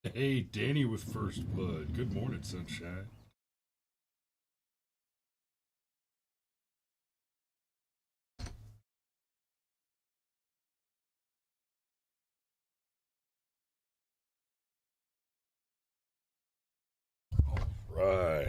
Hey, Danny with First Blood. Good morning, sunshine. Right.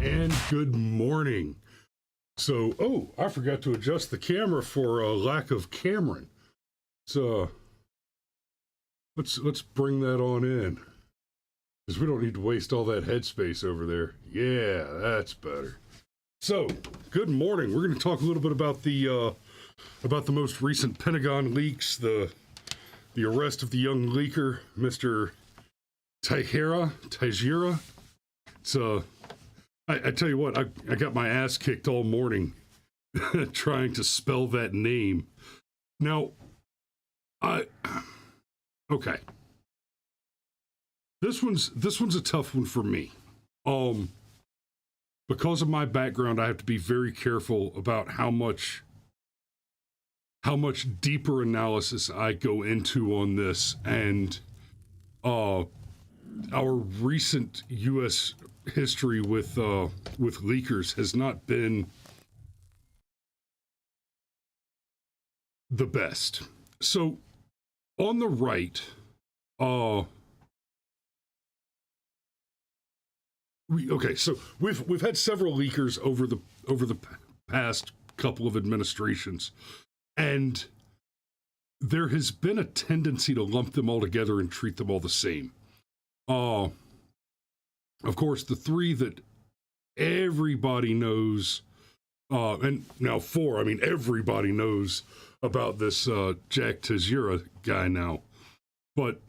And good morning. I forgot to adjust the camera for a lack of Cameron. So let's bring that on in, because we don't need to waste all that headspace over there. Yeah, that's better. So, good morning. We're going to talk a little bit about the most recent Pentagon leaks, the arrest of the young leaker, Mr. Teixeira. It's I tell you what, I got my ass kicked all morning trying to spell that name. Now, I okay. This one's a tough one for me. Um, because of my background, I have to be very careful about how much deeper analysis I go into on this, and uh, our recent U.S. history with leakers has not been the best. So on the right, uh, we've had several leakers over the past couple of administrations, and there has been a tendency to lump them all together and treat them all the same. Uh, of course, the three that everybody knows, and now four, I mean, everybody knows about this Jack Teixeira guy now. But,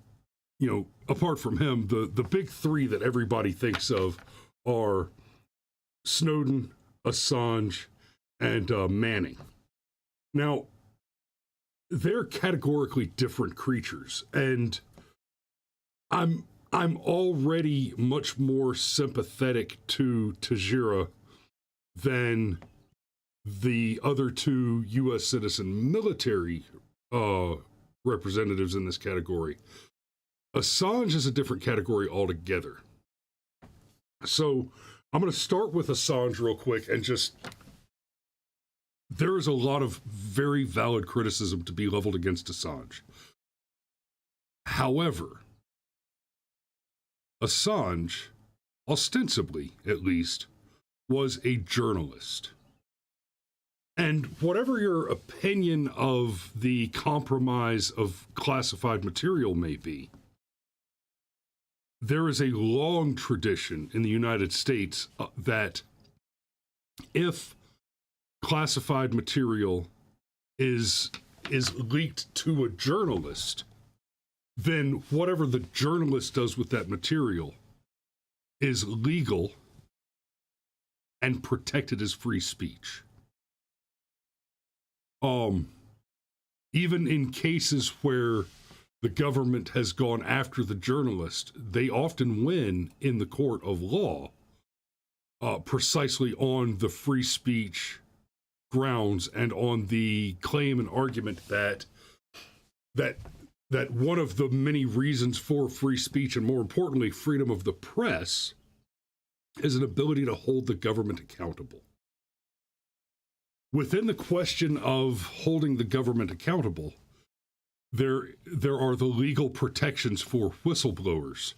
apart from him, the big three that everybody thinks of are Snowden, Assange, and Manning. Now, they're categorically different creatures, and I'm already much more sympathetic to Teixeira than the other two U.S. citizen military uh, representatives in this category. Assange is a different category altogether. So I'm going to start with Assange real quick, and just there is a lot of very valid criticism to be leveled against Assange. However, Assange, ostensibly at least, was a journalist. And whatever your opinion of the compromise of classified material may be, there is a long tradition in the United States that if classified material is leaked to a journalist, then whatever the journalist does with that material is legal and protected as free speech. Um, even in cases where the government has gone after the journalist, they often win in the court of law, precisely on the free speech grounds and on the claim and argument that one of the many reasons for free speech, and more importantly, freedom of the press, is an ability to hold the government accountable. Within the question of holding the government accountable, there are the legal protections for whistleblowers,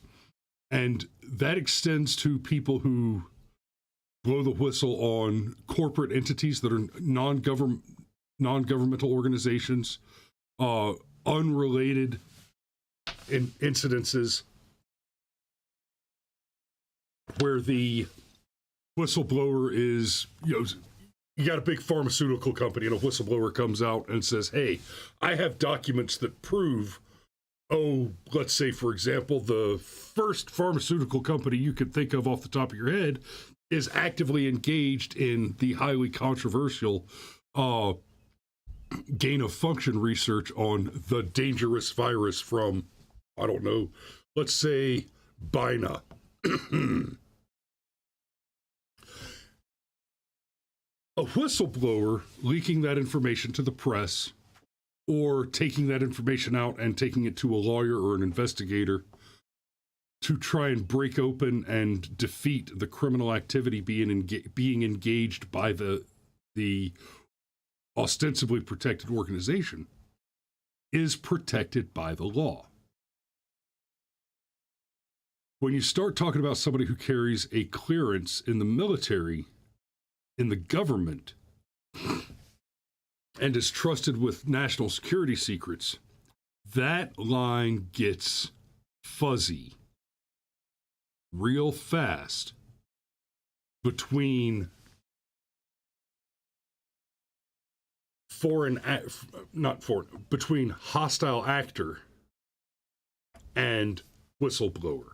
and that extends to people who blow the whistle on corporate entities that are non-governmental organizations, unrelated incidences where the whistleblower is, you got a big pharmaceutical company and a whistleblower comes out and says, hey, I have documents that prove, let's say, for example, the first pharmaceutical company you could think of off the top of your head is actively engaged in the highly controversial gain of function research on the dangerous virus from, I don't know, let's say Bina. A whistleblower leaking that information to the press, or taking that information out and taking it to a lawyer or an investigator to try and break open and defeat the criminal activity being engaged by the ostensibly protected organization, is protected by the law. When you start talking about somebody who carries a clearance in the military, in the government, and is trusted with national security secrets, that line gets fuzzy real fast between between hostile actor and whistleblower.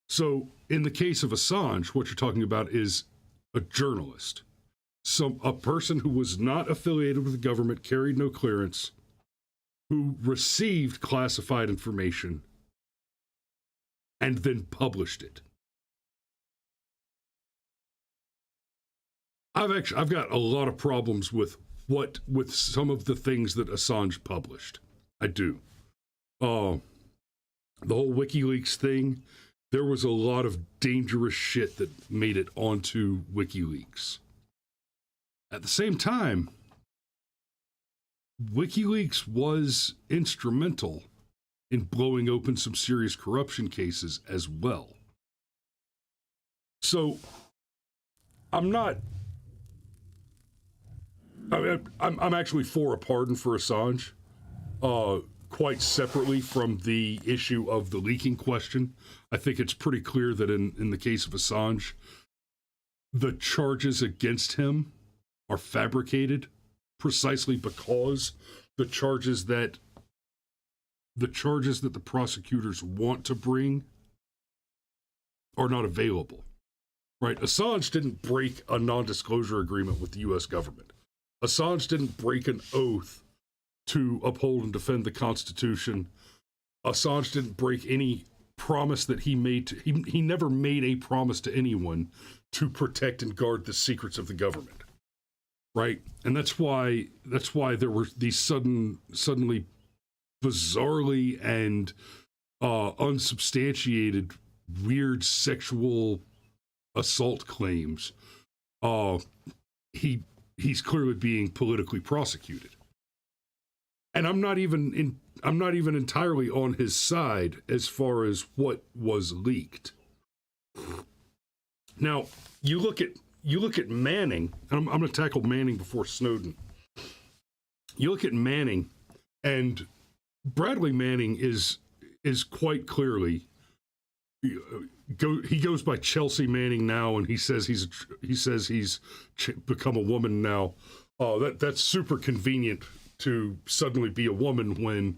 So in the case of Assange, what you're talking about is a journalist, a person who was not affiliated with the government, carried no clearance, who received classified information and then published it. I've got a lot of problems with some of the things that Assange published. I do. The whole WikiLeaks thing, there was a lot of dangerous shit that made it onto WikiLeaks. At the same time, WikiLeaks was instrumental in blowing open some serious corruption cases as well. So, I'm actually for a pardon for Assange, quite separately from the issue of the leaking question. I think it's pretty clear that in the case of Assange, the charges against him are fabricated precisely because the charges that the prosecutors want to bring are not available. Right? Assange didn't break a non-disclosure agreement with the U.S. government. Assange didn't break an oath to uphold and defend the Constitution. Assange didn't break any promise that he made. He never made a promise to anyone to protect and guard the secrets of the government. Right? And that's why there were these suddenly bizarrely and unsubstantiated weird sexual assault claims. He's clearly being politically prosecuted. And I'm not even entirely on his side as far as what was leaked. Now, you look at Manning, and I'm going to tackle Manning before Snowden. You look at Manning, and Bradley Manning is quite clearly, he goes by Chelsea Manning now, and he says he's become a woman now. That's super convenient to suddenly be a woman when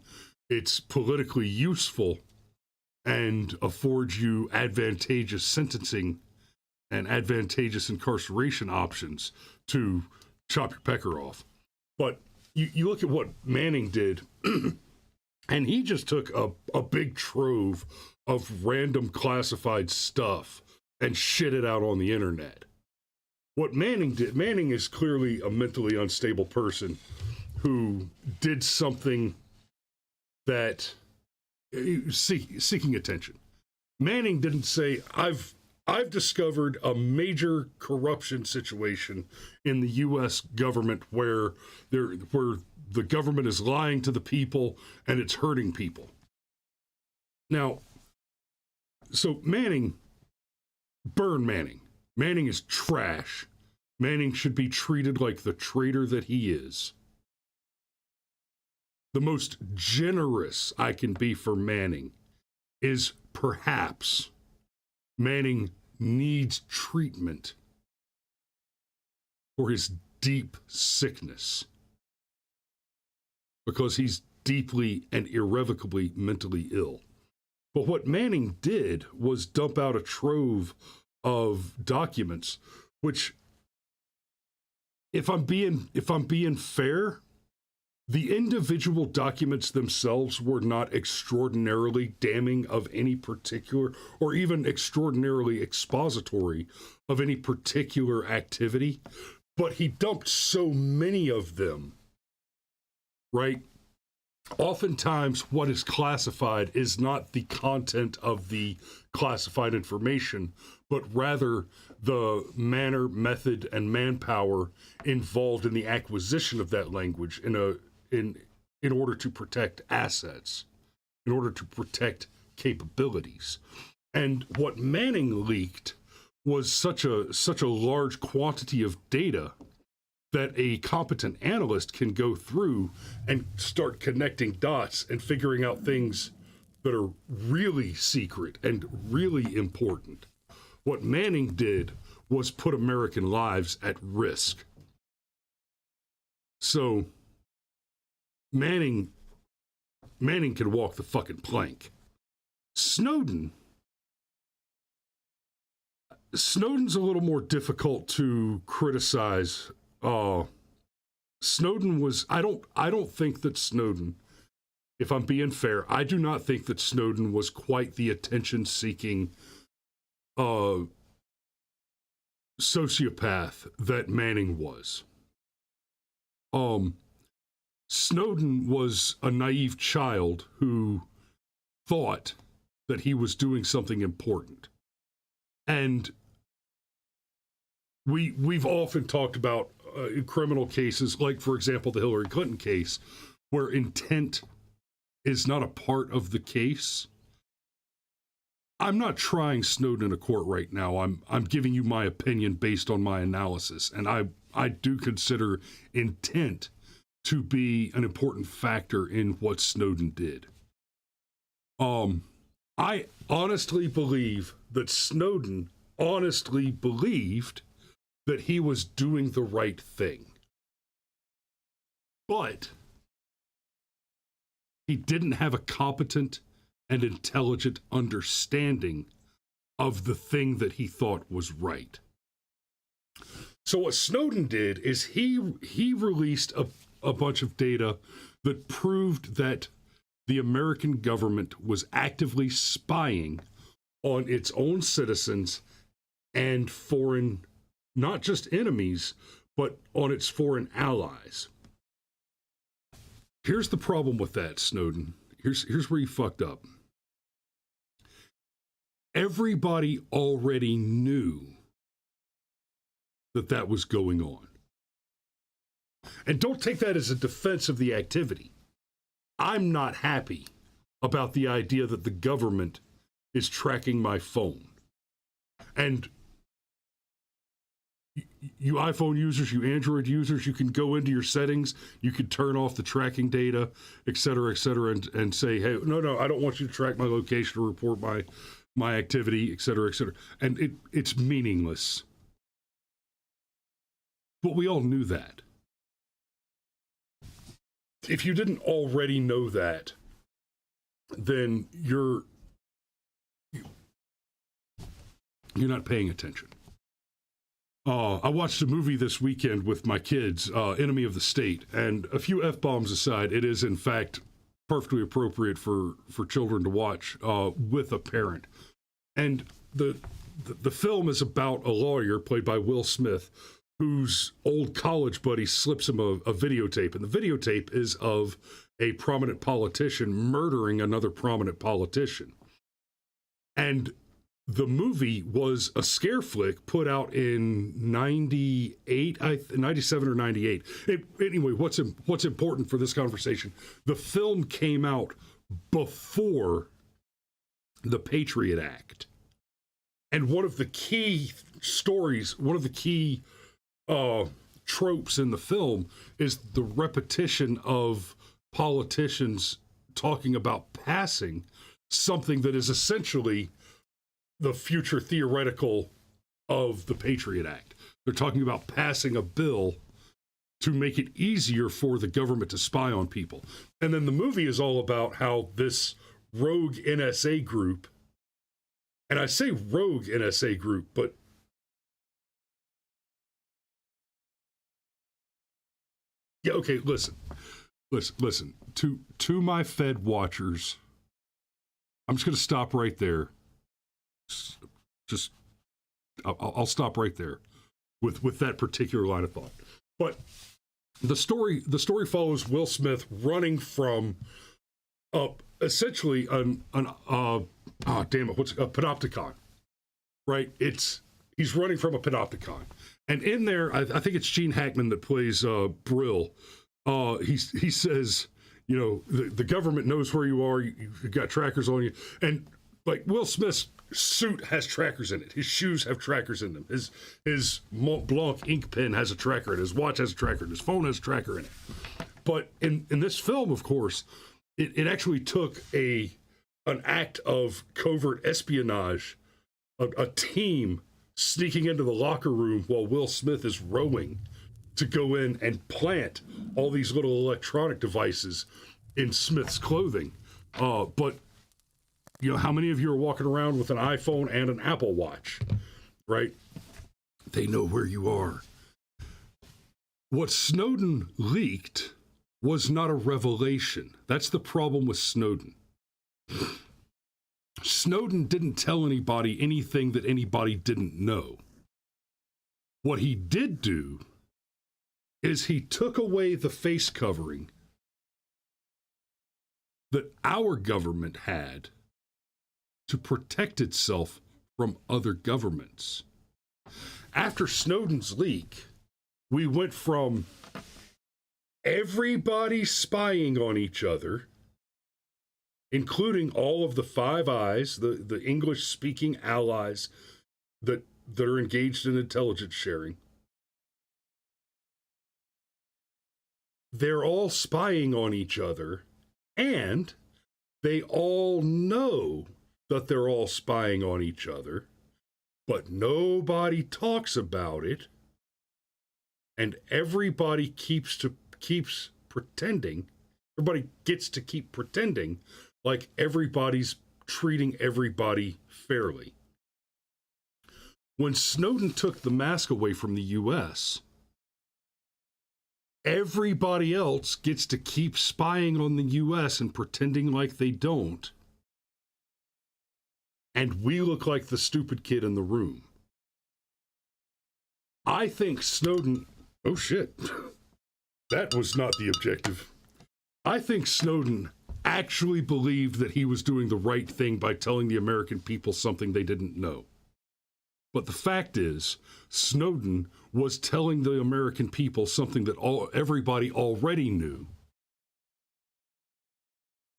it's politically useful and affords you advantageous sentencing and advantageous incarceration options to chop your pecker off. But, you look at what Manning did, and he just took a big trove of random classified stuff and shit it out on the internet. What Manning did, Manning is clearly a mentally unstable person who did something that seeking attention. Manning didn't say, I've discovered a major corruption situation in the U.S. government where the government is lying to the people and it's hurting people. Now, so Manning, burn Manning. Manning is trash. Manning should be treated like the traitor that he is. The most generous I can be for Manning is perhaps Manning needs treatment for his deep sickness because he's deeply and irrevocably mentally ill. But what Manning did was dump out a trove of documents, which, if I'm being fair, the individual documents themselves were not extraordinarily damning of any particular, or even extraordinarily expository of any particular activity, but he dumped so many of them, right? Oftentimes, what is classified is not the content of the classified information, but rather the manner, method, and manpower involved in the acquisition of that language in order to protect assets, in order to protect capabilities. And what Manning leaked was such a large quantity of data that a competent analyst can go through and start connecting dots and figuring out things that are really secret and really important. What Manning did was put American lives at risk. So Manning can walk the fucking plank. Snowden's a little more difficult to criticize. Snowden was, I don't think that Snowden, if I'm being fair, I do not think that Snowden was quite the attention-seeking sociopath that Manning was. Snowden was a naive child who thought that he was doing something important. And we've often talked about criminal cases, like, for example, the Hillary Clinton case, where intent is not a part of the case. I'm not trying Snowden in a court right now. I'm giving you my opinion based on my analysis, and I do consider intent to be an important factor in what Snowden did. I honestly believe that Snowden honestly believed that he was doing the right thing. But he didn't have a competent and intelligent understanding of the thing that he thought was right. So what Snowden did is he released a bunch of data that proved that the American government was actively spying on its own citizens and foreign, not just enemies, but on its foreign allies. Here's the problem with that, Snowden. Here's where you fucked up. Everybody already knew that was going on. And don't take that as a defense of the activity. I'm not happy about the idea that the government is tracking my phone. And you iPhone users, you Android users, you can go into your settings, you can turn off the tracking data, et cetera, and say, hey, no, I don't want you to track my location or report my activity, et cetera, et cetera. And it's meaningless. But we all knew that. If you didn't already know that, then you're not paying attention. I watched a movie this weekend with my kids, Enemy of the State, and a few F-bombs aside, it is in fact perfectly appropriate for children to watch with a parent. And the film is about a lawyer played by Will Smith, whose old college buddy slips him a videotape, and the videotape is of a prominent politician murdering another prominent politician. And the movie was a scare flick put out in 97 or 98. Anyway, what's important for this conversation, the film came out before the Patriot Act. And one of the key stories, one of the key tropes in the film is the repetition of politicians talking about passing something that is essentially the future theoretical of the Patriot Act. They're talking about passing a bill to make it easier for the government to spy on people. And then the movie is all about how this rogue NSA group, and I say rogue NSA group, but yeah, okay, listen. To my Fed watchers, I'm just going to stop right there. I'll stop right there with that particular line of thought. But the story follows Will Smith running from essentially a panopticon, right? He's running from a panopticon, and in there, I think it's Gene Hackman that plays Brill. He says, you know, the government knows where you are. You've got trackers on you, and like Will Smith's suit has trackers in it. His shoes have trackers in them. His Mont Blanc ink pen has a tracker in it. His watch has a tracker in it. His phone has a tracker in it. But in this film, of course, it actually took an act of covert espionage, a team sneaking into the locker room while Will Smith is rowing to go in and plant all these little electronic devices in Smith's clothing. But you know, how many of you are walking around with an iPhone and an Apple Watch, right? They know where you are. What Snowden leaked was not a revelation. That's the problem with Snowden. Snowden didn't tell anybody anything that anybody didn't know. What he did do is he took away the face covering that our government had to protect itself from other governments. After Snowden's leak, we went from everybody spying on each other, including all of the Five Eyes, the English-speaking allies that are engaged in intelligence sharing. They're all spying on each other, and they all know that they're all spying on each other, but nobody talks about it, and everybody keeps pretending, everybody gets to keep pretending like everybody's treating everybody fairly. When Snowden took the mask away from the U.S., everybody else gets to keep spying on the U.S. and pretending like they don't. And we look like the stupid kid in the room. I think Snowden... Oh, shit. That was not the objective. I think Snowden actually believed that he was doing the right thing by telling the American people something they didn't know. But the fact is, Snowden was telling the American people something that everybody already knew,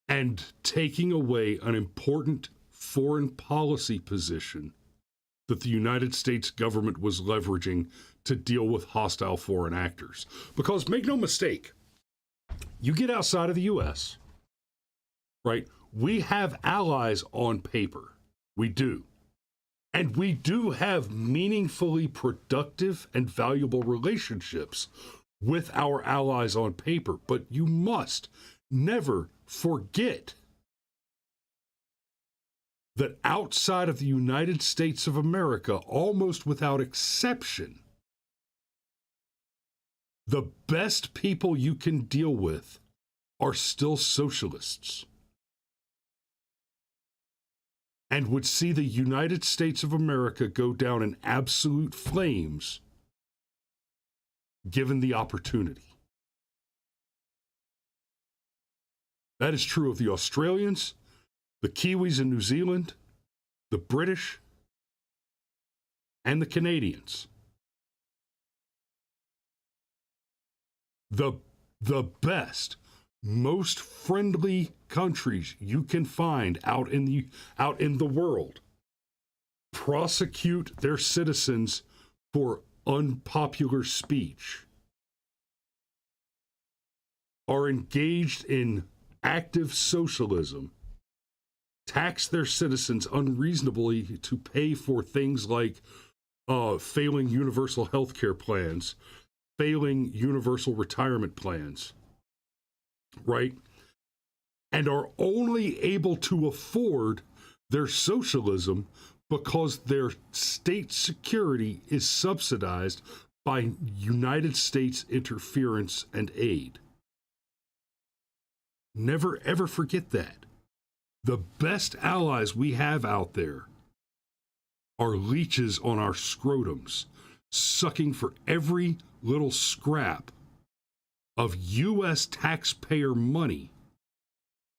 and taking away an important foreign policy position that the United States government was leveraging to deal with hostile foreign actors. Because make no mistake, you get outside of the U.S., right? We have allies on paper. We do. And we do have meaningfully productive and valuable relationships with our allies on paper. But you must never forget that outside of the United States of America, almost without exception, The best people you can deal with are still socialists and would see the United States of America go down in absolute flames given the opportunity. That is true of the Australians, the Kiwis in New Zealand, the British, and the Canadians. The best, most friendly countries you can find out in the world prosecute their citizens for unpopular speech, are engaged in active socialism, tax their citizens unreasonably to pay for things like failing universal health care plans, failing universal retirement plans, right? And are only able to afford their socialism because their state security is subsidized by United States interference and aid. Never, ever forget that. The best allies we have out there are leeches on our scrotums, sucking for every little scrap of U.S. taxpayer money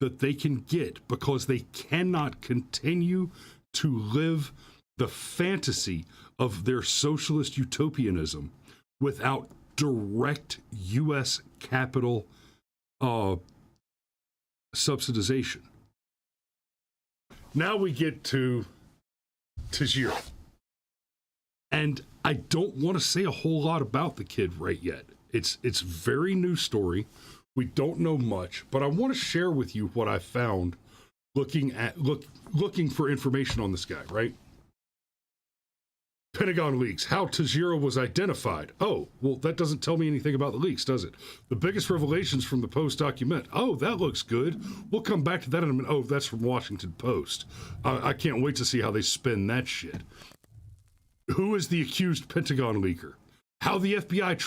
that they can get because they cannot continue to live the fantasy of their socialist utopianism without direct U.S. capital subsidization. Now we get to Teixeira. And I don't want to say a whole lot about the kid right yet. It's very new story. We don't know much, but I want to share with you what I found looking for information on this guy, right? Pentagon leaks, how Teixeira was identified. Oh, well, that doesn't tell me anything about the leaks, does it? The biggest revelations from the Post document. Oh, that looks good. We'll come back to that in a minute. Oh, that's from Washington Post. I can't wait to see how they spin that shit. Who is the accused Pentagon leaker? How the FBI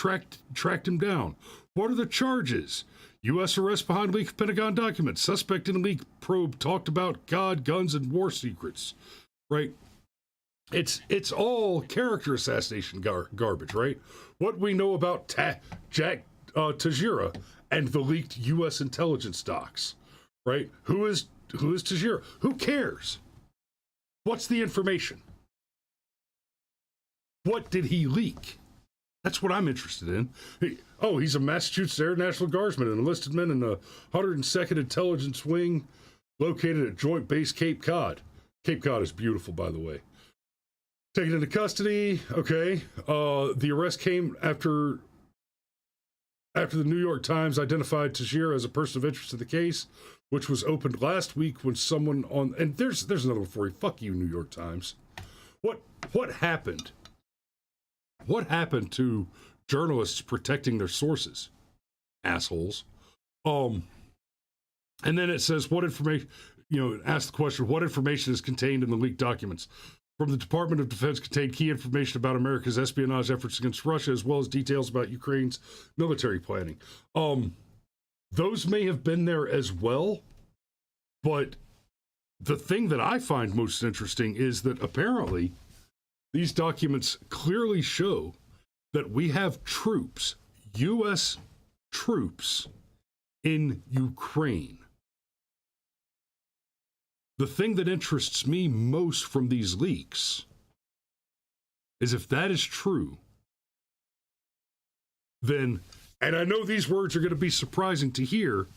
tracked him down? What are the charges? U.S. arrest behind leaked Pentagon documents. Suspect in leak probe talked about God, guns, and war secrets. Right? It's all character assassination garbage, right? What we know about Jack Teixeira and the leaked U.S. intelligence docs, right? Who is Teixeira? Who cares? What's the information? What did he leak? That's what I'm interested in. He's a Massachusetts Air National Guardsman, an enlisted man in the 102nd Intelligence Wing located at Joint Base Cape Cod. Cape Cod is beautiful, by the way. Taken into custody. Okay. The arrest came after the New York Times identified Teixeira as a person of interest in the case, which was opened last week when someone on... And there's another one for you. Fuck you, New York Times. What happened? What happened to journalists protecting their sources? Assholes. And then it says, what information... ask the question, what information is contained in the leaked documents? From the Department of Defense contained key information about America's espionage efforts against Russia, as well as details about Ukraine's military planning. Those may have been there as well, but the thing that I find most interesting is that apparently these documents clearly show that we have troops, U.S. troops, in Ukraine. The thing that interests me most from these leaks is if that is true, then, and I know these words are going to be surprising to hear,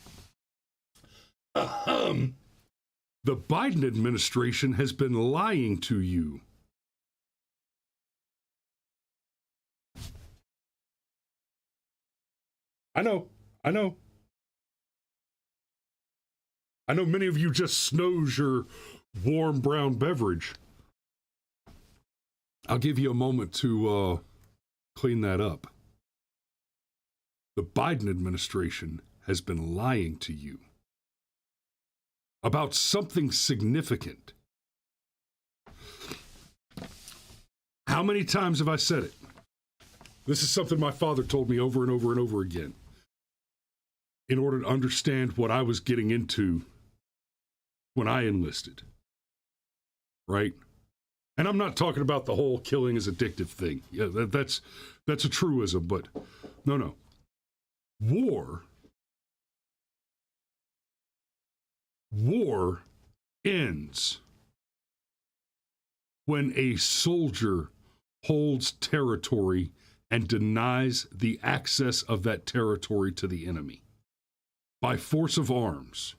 the Biden administration has been lying to you. I know. I know many of you just snooze your warm brown beverage. I'll give you a moment to clean that up. The Biden administration has been lying to you about something significant. How many times have I said it? This is something my father told me over and over and over again in order to understand what I was getting into when I enlisted, right? And I'm not talking about the whole killing is addictive thing. Yeah, that's a truism, but no. War ends when a soldier holds territory and denies the access of that territory to the enemy by force of arms.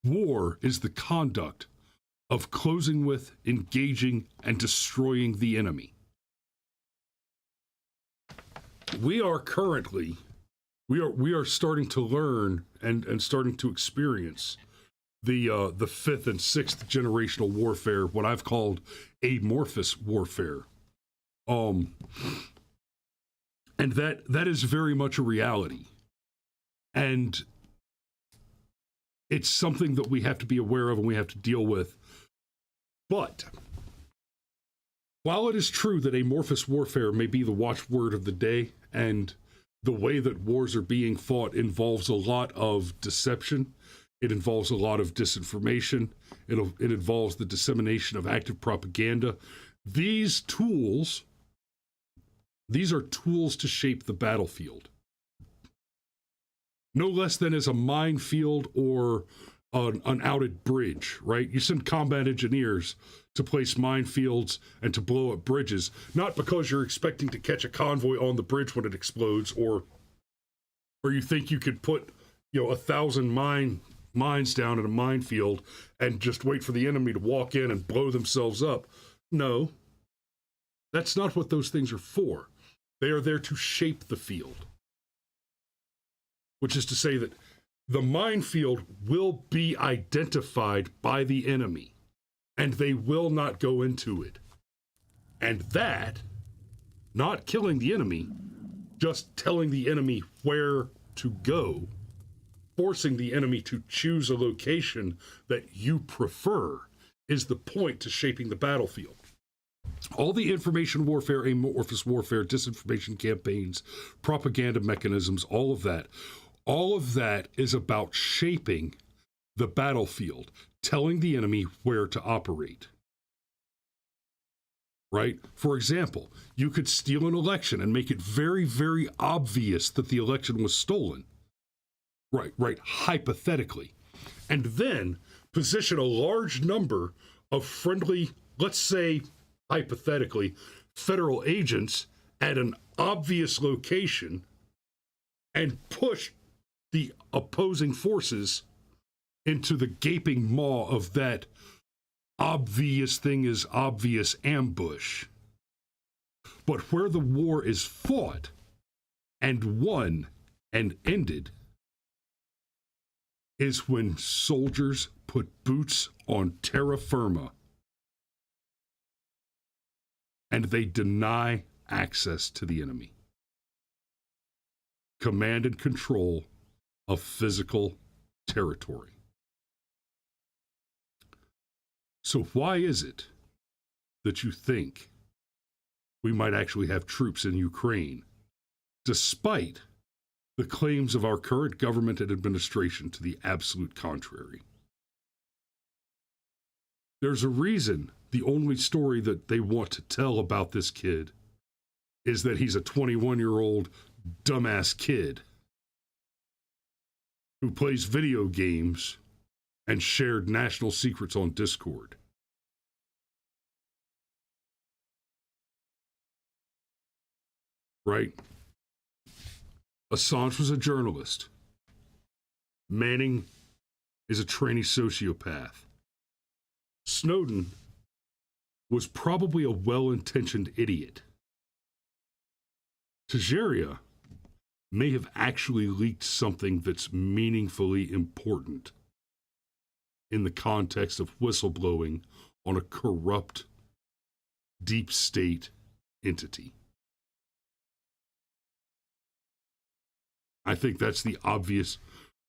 War is the conduct of closing with, engaging, and destroying the enemy. We are currently, we are starting to learn and starting to experience the fifth and sixth generational warfare, what I've called amorphous warfare. And that is very much a reality. And it's something that we have to be aware of and we have to deal with. But while it is true that amorphous warfare may be the watchword of the day, and the way that wars are being fought involves a lot of deception, it involves a lot of disinformation, it involves the dissemination of active propaganda. These are tools to shape the battlefield. No less than as a minefield or an outed bridge, right? You send combat engineers to place minefields and to blow up bridges, not because you're expecting to catch a convoy on the bridge when it explodes, or you think you could put 1,000 mines down in a minefield and just wait for the enemy to walk in and blow themselves up. No, that's not what those things are for. They are there to shape the field. Which is to say that the minefield will be identified by the enemy, and they will not go into it. And that, not killing the enemy, just telling the enemy where to go, forcing the enemy to choose a location that you prefer, is the point to shaping the battlefield. All the information warfare, amorphous warfare, disinformation campaigns, propaganda mechanisms, all of that is about shaping the battlefield, telling the enemy where to operate. Right? For example, you could steal an election and make it very, very obvious that the election was stolen. Right, hypothetically. And then position a large number of friendly, let's say, hypothetically, federal agents at an obvious location and push the opposing forces into the gaping maw of that obvious thing is obvious ambush. But where the war is fought and won and ended is when soldiers put boots on terra firma and they deny access to the enemy. Command and control of physical territory. So why is it that you think we might actually have troops in Ukraine, despite the claims of our current government and administration to the absolute contrary? There's a reason the only story that they want to tell about this kid is that he's a 21-year-old dumbass kid who plays video games and shared national secrets on Discord. Right? Assange was a journalist. Manning is a trainee sociopath. Snowden was probably a well-intentioned idiot. Teixeira may have actually leaked something that's meaningfully important in the context of whistleblowing on a corrupt, deep state entity. I think that's the obvious.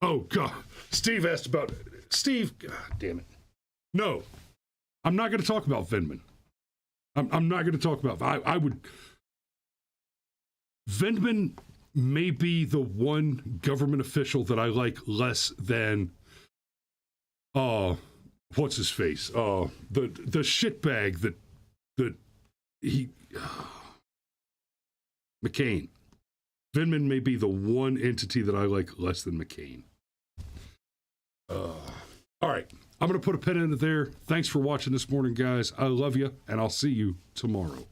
Oh, God. Steve asked about Steve. God damn it. No, I'm not going to talk about Vindman. I'm not going to talk about. I would. Vindman may be the one government official that I like less than. What's his face? The shitbag that he. McCain. Vindman may be the one entity that I like less than McCain. All right. I'm going to put a pin in it there. Thanks for watching this morning, guys. I love you, and I'll see you tomorrow.